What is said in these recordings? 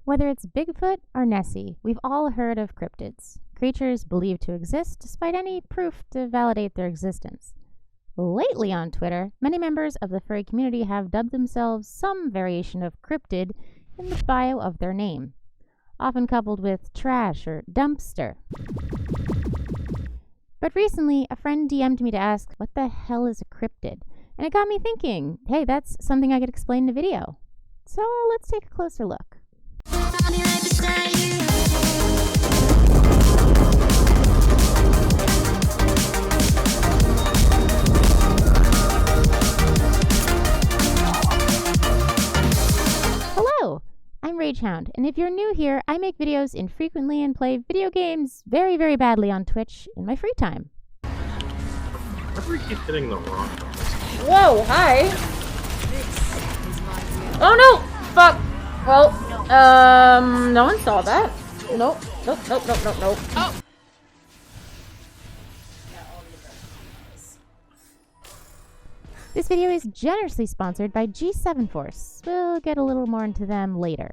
Whether it's Bigfoot or Nessie, we've all heard of cryptids, creatures believed to exist despite any proof to validate their existence. Lately on Twitter, many members of the furry community have dubbed themselves some variation of cryptid in the bio of their name, often coupled with trash or dumpster. But recently, a friend DM'd me to ask, what the hell is a cryptid? And it got me thinking, hey, that's something I could explain in a video. So let's take a closer look. Hello, I'm Ragehound, and if you're new here, I make videos infrequently and play video games very, very badly on Twitch in my free time. Why do we keep hitting the wrong buttons? Whoa, hi! Oh no! Fuck! Well, no one saw that. Nope. Oh! This video is generously sponsored by G7 Force. We'll get a little more into them later.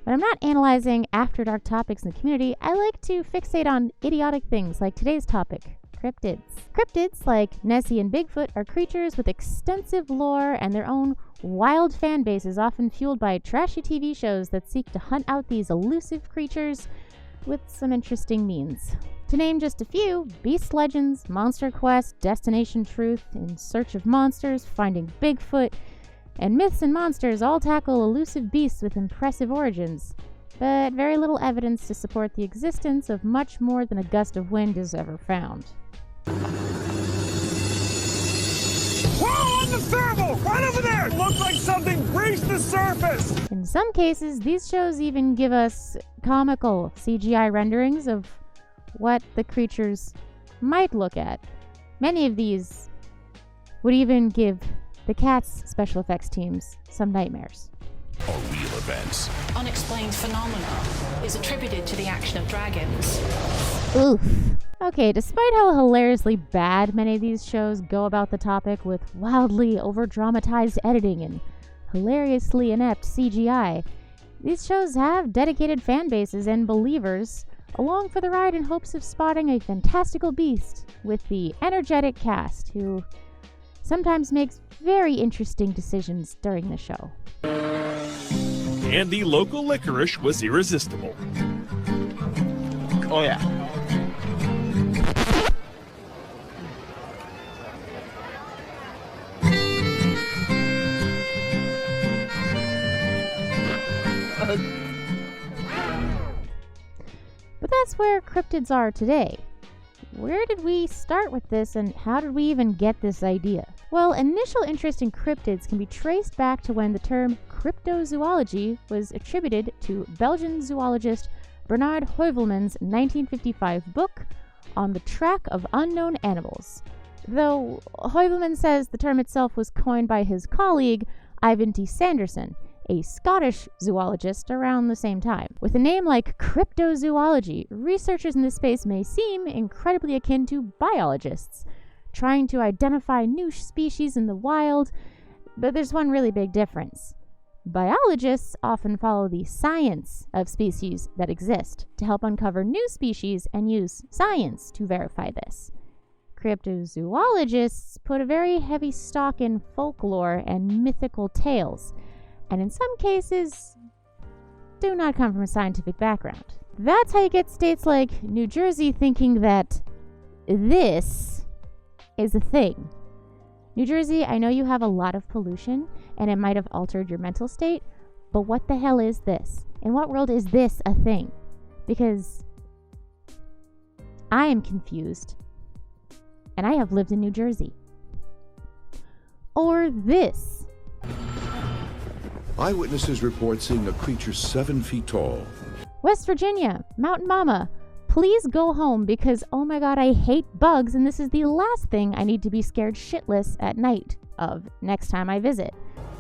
When I'm not analyzing After Dark topics in the community, I like to fixate on idiotic things like today's topic, cryptids. Cryptids, like Nessie and Bigfoot, are creatures with extensive lore and their own wild fan bases, often fueled by trashy TV shows that seek to hunt out these elusive creatures with some interesting means. To name just a few, Beast Legends, Monster Quest, Destination Truth, In Search of Monsters, Finding Bigfoot, and Myths and Monsters all tackle elusive beasts with impressive origins, but very little evidence to support the existence of much more than a gust of wind is ever found. Whoa, on the thermal! Right over there! Looks like something breached the surface! In some cases, these shows even give us comical CGI renderings of what the creatures might look at. Many of these would even give the Cats special effects teams some nightmares. Or real events. Unexplained phenomena is attributed to the action of dragons. Oof. Okay, despite how hilariously bad many of these shows go about the topic with wildly over-dramatized editing and hilariously inept CGI, these shows have dedicated fan bases and believers along for the ride in hopes of spotting a fantastical beast with the energetic cast who sometimes makes very interesting decisions during the show. And the local licorice was irresistible. Oh yeah. But that's where cryptids are today. Where did we start with this, and how did we even get this idea? Well, initial interest in cryptids can be traced back to when the term cryptozoology was attributed to Belgian zoologist Bernard Heuvelmann's 1955 book On the Track of Unknown Animals. Though Heuvelmann says the term itself was coined by his colleague Ivan T. Sanderson, a Scottish zoologist around the same time. With a name like cryptozoology, researchers in this space may seem incredibly akin to biologists, trying to identify new species in the wild, but there's one really big difference. Biologists often follow the science of species that exist to help uncover new species and use science to verify this. Cryptozoologists put a very heavy stock in folklore and mythical tales, and in some cases, do not come from a scientific background. That's how you get states like New Jersey thinking that this is a thing. New Jersey, I know you have a lot of pollution, and it might have altered your mental state, but what the hell is this? In what world is this a thing? Because I am confused, and I have lived in New Jersey. Or this. Eyewitnesses report seeing a creature 7 feet tall. West Virginia, Mountain Mama, please go home because, oh my god, I hate bugs and this is the last thing I need to be scared shitless at night of next time I visit.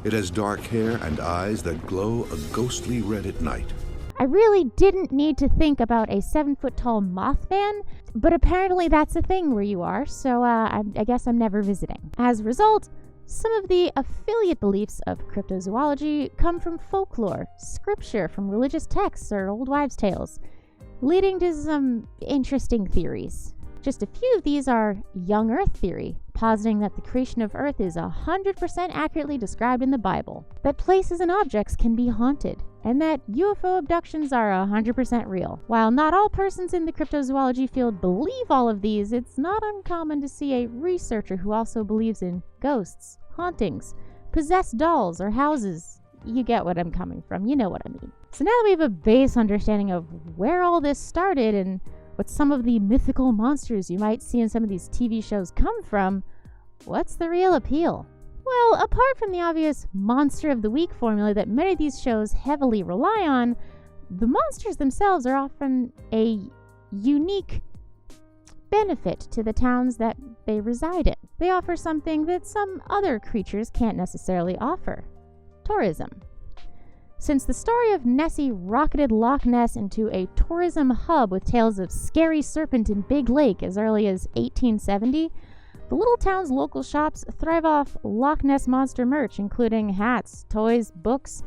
It has dark hair and eyes that glow a ghostly red at night. I really didn't need to think about a 7-foot-tall Mothman, but apparently that's a thing where you are, so I guess I'm never visiting. As a result, Some of the affiliate beliefs of cryptozoology come from folklore, scripture from religious texts, or old wives' tales, leading to some interesting theories. Just a few of these are young Earth theory, positing that the creation of Earth is 100% accurately described in the Bible, that places and objects can be haunted, and that UFO abductions are 100% real. While not all persons in the cryptozoology field believe all of these, it's not uncommon to see a researcher who also believes in ghosts, hauntings, possessed dolls, or houses. You get what I'm coming from, you know what I mean. So now that we have a base understanding of where all this started and what some of the mythical monsters you might see in some of these TV shows come from, what's the real appeal? Well, apart from the obvious Monster of the Week formula that many of these shows heavily rely on, the monsters themselves are often a unique benefit to the towns that they reside in. They offer something that some other creatures can't necessarily offer: tourism. Since the story of Nessie rocketed Loch Ness into a tourism hub with tales of scary serpent in Big Lake as early as 1870, the little town's local shops thrive off Loch Ness Monster merch, including hats, toys, books,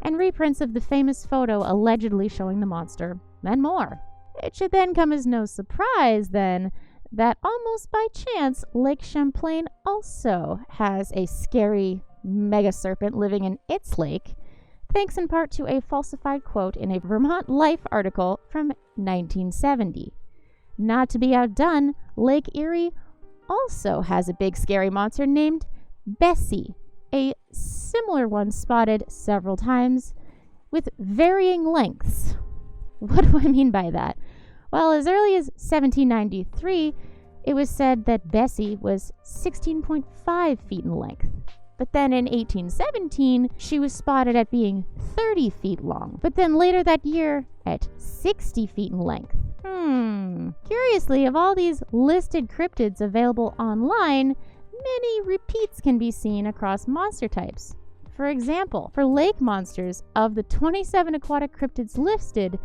and reprints of the famous photo allegedly showing the monster, and more. It should then come as no surprise, then, that almost by chance, Lake Champlain also has a scary mega serpent living in its lake, thanks in part to a falsified quote in a Vermont Life article from 1970. Not to be outdone, Lake Erie also has a big scary monster named Bessie, a similar one spotted several times with varying lengths. What do I mean by that? Well, as early as 1793, it was said that Bessie was 16.5 feet in length. But then in 1817, she was spotted at being 30 feet long. But then later that year, at 60 feet in length. Curiously, of all these listed cryptids available online, many repeats can be seen across monster types. For example, for lake monsters, of the 27 aquatic cryptids listed,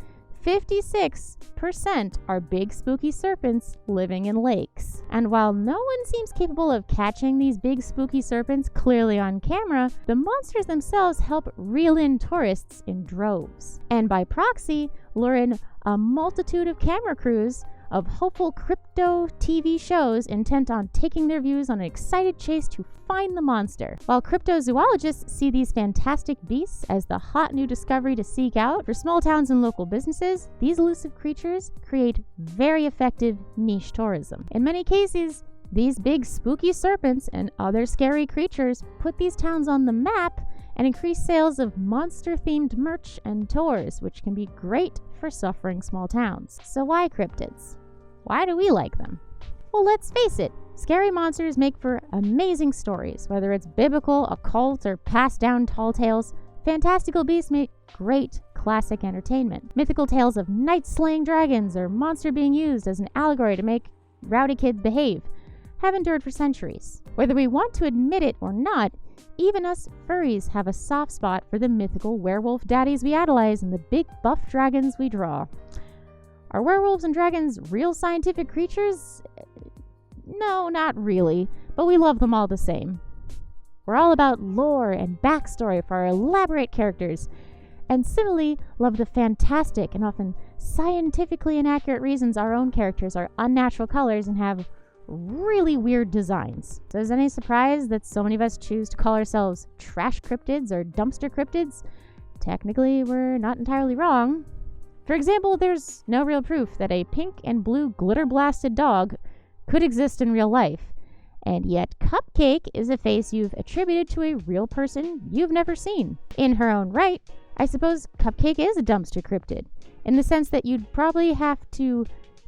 56% are big spooky serpents living in lakes. And while no one seems capable of catching these big spooky serpents clearly on camera, the monsters themselves help reel in tourists in droves. And by proxy, lure in a multitude of camera crews of hopeful crypto TV shows intent on taking their views on an excited chase to find the monster. While cryptozoologists see these fantastic beasts as the hot new discovery to seek out, for small towns and local businesses, these elusive creatures create very effective niche tourism. In many cases, these big spooky serpents and other scary creatures put these towns on the map and increase sales of monster-themed merch and tours, which can be great for suffering small towns. So why cryptids? Why do we like them? Well, let's face it, scary monsters make for amazing stories. Whether it's biblical, occult, or passed down tall tales, fantastical beasts make great classic entertainment. Mythical tales of knights slaying dragons or monster being used as an allegory to make rowdy kids behave have endured for centuries. Whether we want to admit it or not, even us furries have a soft spot for the mythical werewolf daddies we idolize and the big buff dragons we draw. Are werewolves and dragons real scientific creatures? No, not really, but we love them all the same. We're all about lore and backstory for our elaborate characters, and similarly love the fantastic and often scientifically inaccurate reasons our own characters are unnatural colors and have really weird designs. So is it any surprise that so many of us choose to call ourselves trash cryptids or dumpster cryptids? Technically, we're not entirely wrong. For example, there's no real proof that a pink and blue glitter-blasted dog could exist in real life, and yet Cupcake is a face you've attributed to a real person you've never seen. In her own right, I suppose Cupcake is a dumpster cryptid, in the sense that you'd probably have to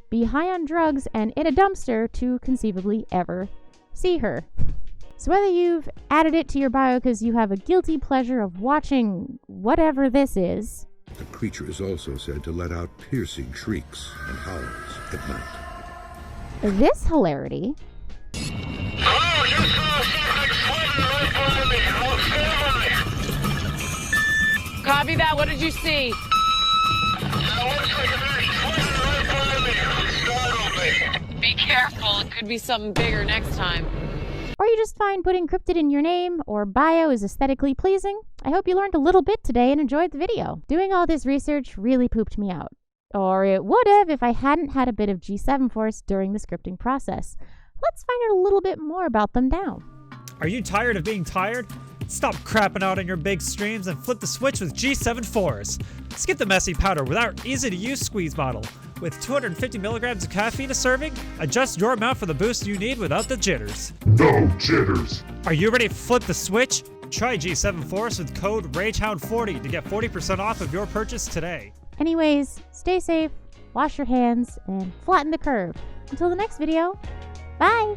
be high on drugs and in a dumpster to conceivably ever see her. So whether you've added it to your bio because you have a guilty pleasure of watching whatever this is, the creature is also said to let out piercing shrieks and howls at night. this hilarity, Copy that. What did you see? Be careful. It could be something bigger next time. or you just find putting cryptid in your name or bio is aesthetically pleasing, I hope you learned a little bit today and enjoyed the video. Doing all this research really pooped me out. Or it would have if I hadn't had a bit of G7 Force during the scripting process. Let's find out a little bit more about them now. Are you tired of being tired? Stop crapping out on your big streams and flip the switch with G7 Force. Skip the messy powder with our easy-to-use squeeze bottle. With 250 milligrams of caffeine a serving, adjust your amount for the boost you need without the jitters. No jitters. Are you ready to flip the switch? Try G7 Force with code RAGEHOUND40 to get 40% off of your purchase today. Anyways, stay safe, wash your hands, and flatten the curve. Until the next video, bye!